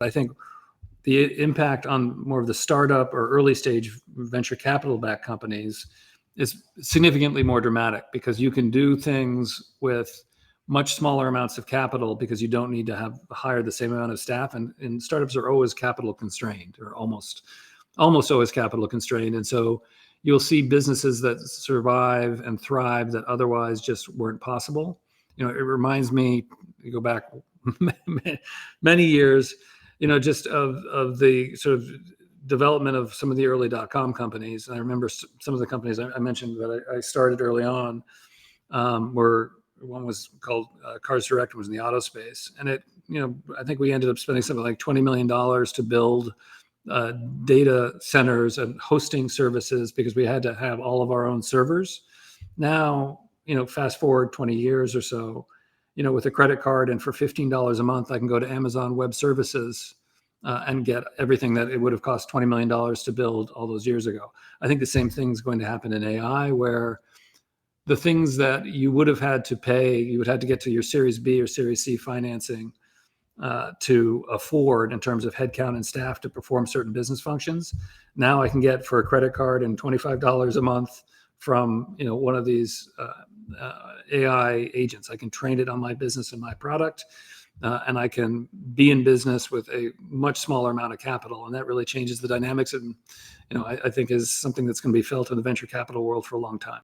I think the impact on more of the startup or early stage venture capital backed companies is significantly more dramatic, because you can do things with much smaller amounts of capital because you don't need to hire the same amount of staff. And startups are always capital constrained, or almost always capital constrained. And so you'll see businesses that survive and thrive that otherwise just weren't possible. It reminds me, you go back many years, just of the sort of development of some of the early .com companies. And I remember some of the companies I mentioned that I started early on were, one was called Cars Direct, was in the auto space. And I think we ended up spending something like $20 million to build data centers and hosting services, because we had to have all of our own servers. Now, fast forward 20 years or so, with a credit card, and for $15 a month, I can go to Amazon Web Services and get everything that it would have cost $20 million to build all those years ago. I think the same thing is going to happen in AI, where the things that you would have had to pay, you would have to get to your Series B or Series C financing to afford in terms of headcount and staff to perform certain business functions. Now I can get for a credit card and $25 a month from one of these AI agents. I can train it on my business and my product, and I can be in business with a much smaller amount of capital. And that really changes the dynamics, and I think is something that's going to be felt in the venture capital world for a long time.